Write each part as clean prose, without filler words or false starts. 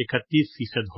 31%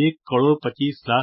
1,25,00,000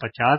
50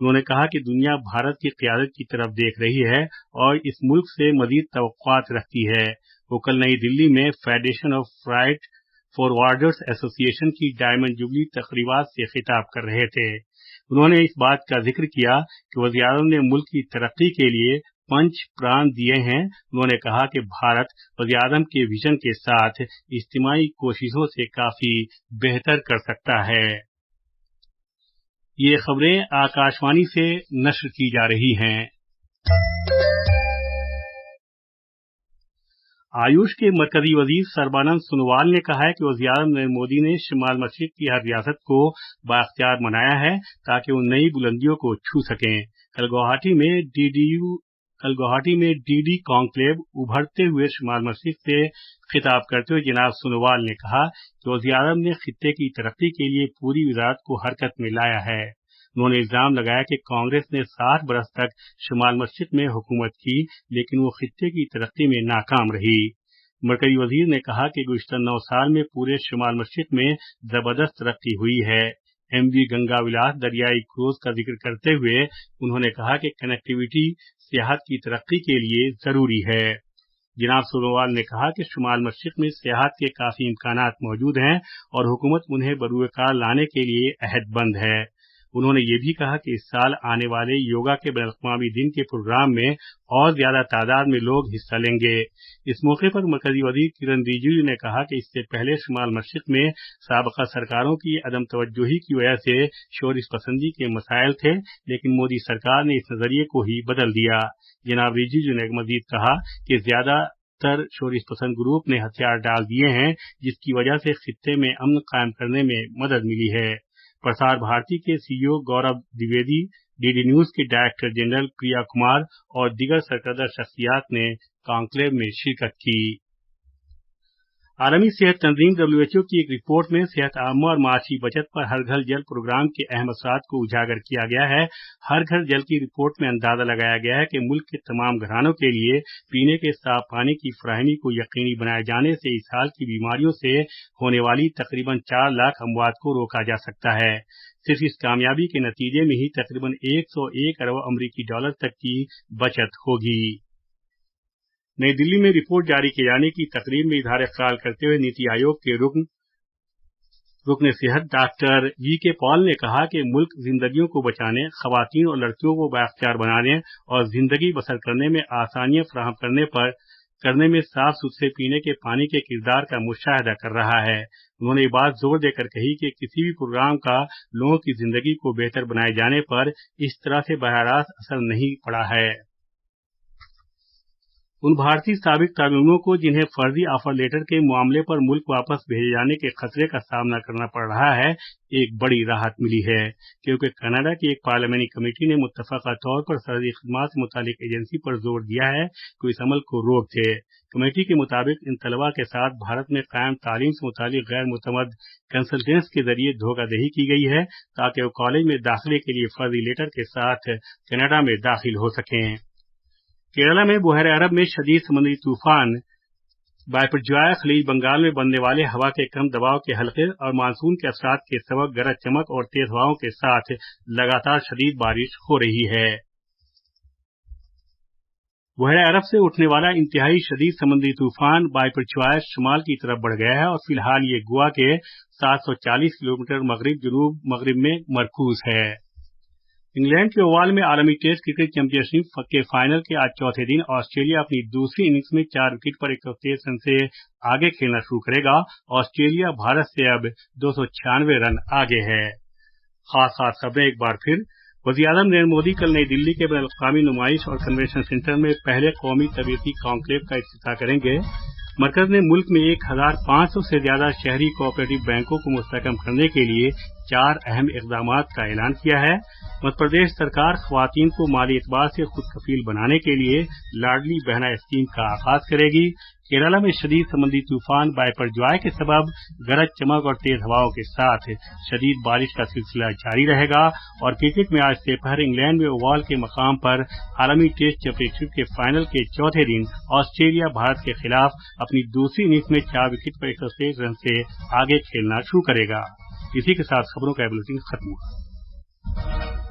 انہوں نے کہا کہ دنیا بھارت کی قیادت کی طرف دیکھ رہی ہے اور اس ملک سے مزید توقعات رکھتی ہے۔ وہ کل نئی دلی میں فیڈریشن آف فرائٹ فارورڈرز ایسوسی ایشن کی ڈائمنڈ جوبلی تقریبات سے خطاب کر رہے تھے۔ انہوں نے اس بات کا ذکر کیا کہ وزیراعظم نے ملک کی ترقی کے لیے پنچ پران دیے ہیں۔ انہوں نے کہا کہ بھارت وزیراعظم کے ویژن کے ساتھ اجتماعی کوششوں سے کافی بہتر کر سکتا ہے۔ یہ خبریں آکاشوانی سے نشر کی جا رہی ہیں۔ آیوش کے مرکزی وزیر سربانند سونووال نے کہا ہے کہ وزیراعظم نریندر مودی نے شمال مشرق کی ہر ریاست کو بااختیار بنایا ہے تاکہ وہ نئی بلندیوں کو چھو سکیں۔ کل گوہاٹی میں ڈی ڈی کانکلیو ابھرتے ہوئے شمال مشرق سے خطاب کرتے ہوئے جناب سونووال نے کہا کہ وزیراعظم نے خطے کی ترقی کے لیے پوری وزارت کو حرکت میں لایا ہے۔ انہوں نے الزام لگایا کہ کانگریس نے 60 برس تک شمال مشرق میں حکومت کی لیکن وہ خطے کی ترقی میں ناکام رہی۔ مرکزی وزیر نے کہا کہ گزشتہ 9 سال میں پورے شمال مشرق میں زبردست ترقی ہوئی ہے۔ ایم وی گنگا ولاس دریائی کروز کا ذکر کرتے ہوئے انہوں نے کہا کہ کنیکٹیویٹی سیاحت کی ترقی کے لیے ضروری ہے۔ جناب سونووال نے کہا کہ شمال مشرق میں سیاحت کے کافی امکانات موجود ہیں اور حکومت انہیں بروئے کار لانے کے لیے عہد بند ہے۔ انہوں نے یہ بھی کہا کہ اس سال آنے والے یوگا کے بین الاقوامی دن کے پروگرام میں اور زیادہ تعداد میں لوگ حصہ لیں گے۔ اس موقع پر مرکزی وزیر کرن رجیجو نے کہا کہ اس سے پہلے شمال مشرق میں سابقہ سرکاروں کی عدم توجہی کی وجہ سے شورش پسندی کے مسائل تھے لیکن مودی سرکار نے اس نظریے کو ہی بدل دیا۔ جناب رجیجو نے مزید کہا کہ زیادہ تر شورش پسند گروپ نے ہتھیار ڈال دیے ہیں جس کی وجہ سے خطے میں امن قائم کرنے میں مدد ملی ہے۔ پرسار بھارتی کے سی ای او گورو دیویدی، ڈی ڈی نیوز کے ڈائریکٹر جنرل پریا کمار اور دیگر سرکردہ شخصیات نے کانکلیو میں شرکت کی۔ عالمی صحت تنظیم WHO کی ایک رپورٹ میں صحت عامہ اور معاشی بچت پر ہر گھر جل پروگرام کے اہم اثرات کو اجاگر کیا گیا ہے۔ ہر گھر جل کی رپورٹ میں اندازہ لگایا گیا ہے کہ ملک کے تمام گھرانوں کے لیے پینے کے صاف پانی کی فراہمی کو یقینی بنائے جانے سے اس حال کی بیماریوں سے ہونے والی تقریباً 4 لاکھ اموات کو روکا جا سکتا ہے۔ صرف اس کامیابی کے نتیجے میں ہی تقریباً 101 ارب امریکی ڈالر تک کی بچت ہوگی۔ نئی دلی میں رپورٹ جاری کیے جانے کی تقریب میں اظہار خیال کرتے ہوئے نیتی آیوگ کے رکن صحت ڈاکٹر وی کے پال نے کہا کہ ملک زندگیوں کو بچانے، خواتین اور لڑکیوں کو بااختیار بنانے اور زندگی بسر کرنے میں آسانیاں فراہم کرنے میں صاف ستھرے پینے کے پانی کے کردار کا مشاہدہ کر رہا ہے۔ انہوں نے یہ بات زور دے کر کہی کہ کسی بھی پروگرام کا لوگوں کی زندگی کو بہتر بنائے جانے پر اس طرح سے براہ راست اثر نہیں پڑا ہے۔ ان بھارتی سابق طالبان کو جنہیں فرضی آفر لیٹر کے معاملے پر ملک واپس بھیجے جانے کے خطرے کا سامنا کرنا پڑ رہا ہے، ایک بڑی راحت ملی ہے کیونکہ کینیڈا کی ایک پارلیمانی کمیٹی نے متفقہ طور پر سرحدی خدمات سے متعلق ایجنسی پر زور دیا ہے کہ اس عمل کو روک دے۔ کمیٹی کے مطابق ان طلباء کے ساتھ بھارت میں قائم تعلیم سے متعلق غیر معتمد کنسلٹنٹس کے ذریعے دھوکہ دہی کی گئی ہے تاکہ وہ کالج میں داخلے کے لیے فرضی لیٹر کے ساتھ کینیڈا میں داخل ہو سکیں۔ کیرالہ میں بحیرہ عرب میں شدید سمندری طوفان بائپرجوائے خلیج بنگال میں بننے والے ہوا کے کم دباؤ کے حلقے اور مانسون کے اثرات کے سبب گرج چمک اور تیز ہواؤں کے ساتھ لگاتار شدید بارش ہو رہی ہے۔ بحیرہ عرب سے اٹھنے والا انتہائی شدید سمندری طوفان بائپرجوائے شمال کی طرف بڑھ گیا ہے اور فی الحال یہ گوا کے 740 کلومیٹر مغرب جنوب مغرب میں مرکوز ہے۔ انگلینڈ کے اوول میں عالمی ٹیسٹ کرکٹ چیمپئن شپ کے فائنل کے آج چوتھے دن آسٹریلیا اپنی دوسری اننگز میں 4 وکٹ پر 123 رن سے آگے کھیلنا شروع کرے گا۔ آسٹریلیا بھارت سے اب 296 رن آگے ہے۔ خاص خبریں ایک بار پھر۔ وزیراعظم نریندر مودی کل نئی دلی کے بین الاقوامی نمائش اور کنونشن سینٹر میں پہلے قومی طبیعتی کانکلیو کا افتتاح کریں گے۔ مرکز نے ملک میں 1500 سے زیادہ شہری کوآپریٹو بینکوں کو مستحکم کرنے کے لیے 4 اہم اقدامات کا اعلان کیا ہے۔ مدھیہ پردیش سرکار خواتین کو مالی اعتبار سے خود کفیل بنانے کے لیے لاڈلی بہنا اسکیم کا آغاز کرے گی۔ کیرالہ میں شدید سمندری طوفان بائپرجوائے کے سبب گرج چمک اور تیز ہواؤں کے ساتھ شدید بارش کا سلسلہ جاری رہے گا۔ اور کرکٹ میں آج سے پہر انگلینڈ میں اوول کے مقام پر عالمی ٹیسٹ چیمپئن شپ کے فائنل کے چوتھے دن آسٹریلیا بھارت کے خلاف اپنی دوسری اننگز میں 4 وکٹ پر 123 رن سے آگے کھیلنا شروع کرے گا۔ اسی کے ساتھ خبروں کا بلیٹن ختم ہوا۔